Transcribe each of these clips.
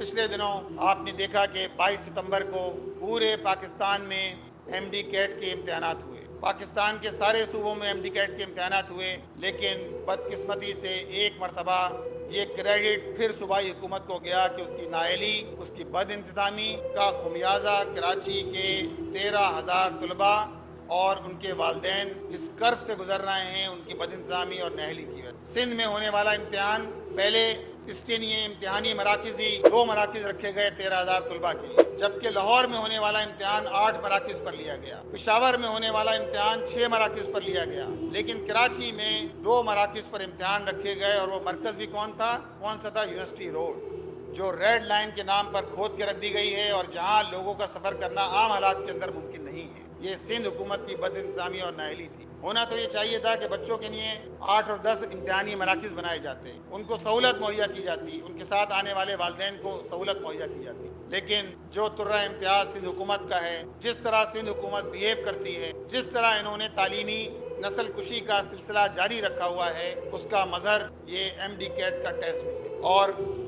पिछले दिनों आपने देखा कि 22 सितंबर को पूरे पाकिस्तान में एमडी कैट के इम्तहानात हुए। पाकिस्तान के सारे सूबों में एमडी कैट के इम्तहानात हुए, लेकिन बदकिस्मती से एक मरतबा ये क्रेडिट फिर सूबाई हुकूमत को गया कि उसकी नाअहली, उसकी बद इंतज़ामी का खुमियाजा कराची के 13,000 तलबा और उनके वालदैन इस कर्ब से गुजर रहे हैं, उनकी बद इंतज़ामी और नाअहली की वजह। सिंध में होने वाला इम्तिहान, पहले इसके लिए इम्तिहानी मराकज़ ही 2 मराकज़ रखे गए 13,000 तलबा के लिए, जबकि लाहौर में होने वाला इम्तिहान 8 मराकज़ पर लिया गया। पेशावर में होने वाला इम्तिहान 6 मराकज़ पर लिया गया, लेकिन कराची में 2 मराकज़ पर इम्तिहान रखे गए। और वो मरकज़ भी कौन सा था? यूनिवर्सिटी रोड, जो रेड लाइन के नाम पर खोद के रख दी गई है और जहाँ लोगों का सफ़र करना आम हालात के अंदर मुमकिन नहीं है। ये सिंध हुकूमत की बद इंतज़ामी और नाअहली थी। होना तो ये चाहिए था कि बच्चों के लिए 8 और 10 इम्तिहानी मराकज़ बनाए जाते, उनको सहूलत मुहैया की जाती, उनके साथ आने वाले वालिदैन को सहूलत मुहैया की जाती। लेकिन जो तुर्रा इम्तियाज़ सिंध हुकूमत का है, जिस तरह सिंध हुकूमत बिहेव करती है, जिस तरह इन्होंने तालीमी नस्ल कुशी का सिलसिला जारी रखा हुआ है, उसका मज़हर ये एमडी कैट का टेस्ट है। और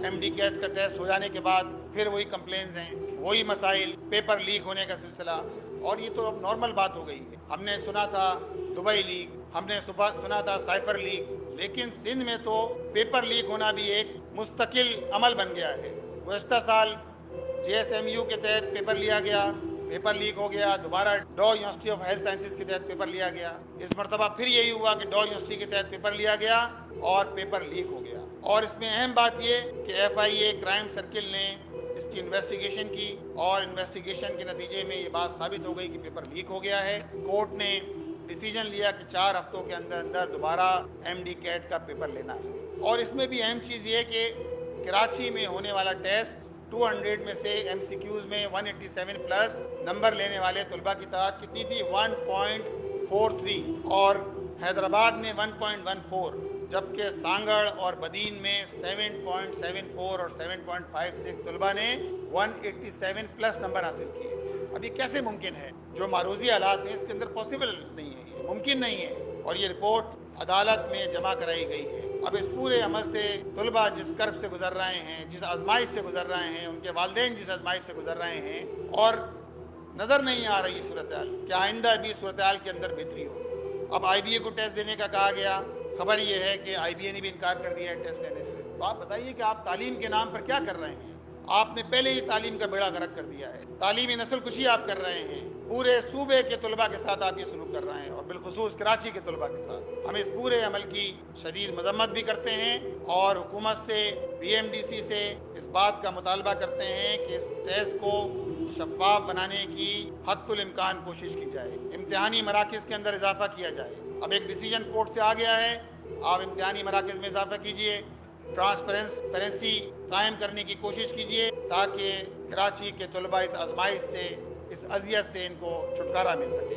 एमडी कैट का टेस्ट हो जाने के बाद फिर वही कंप्लेंट्स हैं, वही मसाइल, पेपर लीक होने का सिलसिला। और ये तो अब नॉर्मल बात हो गई है। हमने सुना था दुबई लीक, हमने सुना था साइफर लीक, लेकिन सिंध में तो पेपर लीक होना भी एक मुस्तकिल अमल बन गया है। गुज़श्ता साल JSMU के तहत पेपर लिया गया, पेपर लीक हो गया। दोबारा डॉ यूनिवर्सिटी ऑफ हेल्थ साइंसेज के तहत पेपर लिया गया। इस मरतबा फिर यही हुआ कि डॉ यूनिवर्सिटी के तहत पेपर लिया गया और पेपर लीक हो गया। और इसमें अहम बात ये कि FIA क्राइम सर्किल ने इसकी इन्वेस्टिगेशन की और इन्वेस्टिगेशन के नतीजे में ये बात साबित हो गई कि पेपर लीक हो गया है। कोर्ट ने डिसीजन लिया कि 4 हफ्तों के अंदर अंदर दोबारा MD कैट का पेपर लेना है। और इसमें भी अहम चीज़ ये कि कराची में होने वाला टेस्ट 200 में से MCQs में 187 प्लस नंबर लेने वाले तलबा की तादाद कितनी थी? 1.43, और हैदराबाद में 1.14, जबकि सांगड़ और बदीन में 7.74 और 7.56 तलबा ने 187 प्लस नंबर हासिल किए। अब ये कैसे मुमकिन है? जो मारूजी हालात हैं इसके अंदर पॉसिबल नहीं है, ये मुमकिन नहीं है। और ये रिपोर्ट अदालत में जमा कराई गई है। अब इस पूरे अमल से तलबा जिस कर्ब से गुजर रहे हैं, जिस आजमाइश से गुजर रहे हैं, उनके वालिदैन जिस आजमाइश से गुजर रहे हैं, और नज़र नहीं आ रही सूरत हाल कि आइंदा भी सूरत हाल के अंदर बेहतरी हो। अब IBA को टेस्ट देने का कहा गया। खबर ये है कि IBA ने भी इनकार कर दिया है टेस्ट लेने से। तो आप बताइए कि आप तालीम के नाम पर क्या कर रहे हैं? आपने पहले ही तालीम का बेड़ा गर्क कर दिया है। तालीमी नस्ल कुशी आप कर रहे हैं। पूरे सूबे के तलबा के साथ आप ये सलूक कर रहे हैं, और बिलखुसूस कराची के तलबा के साथ। हम इस पूरे अमल की शदीद मजम्मत भी करते हैं और हुकूमत से, BMDC से इस बात का मुतालबा करते हैं कि इस टेस्ट को शफाफ बनाने की हद्दुल इम्कान कोशिश की जाए। इम्तिहानी मराकज़ के अंदर इजाफा किया जाए। अब एक डिसीजन कोर्ट से आ गया है, आप इम्तिहानी मराकज़ में इजाफा कीजिए, ट्रांसपेरेंसी कायम करने की कोशिश कीजिए, ताकि कराची के तलबा इस आजमाइश से, इस अजियत से इनको छुटकारा मिल सके।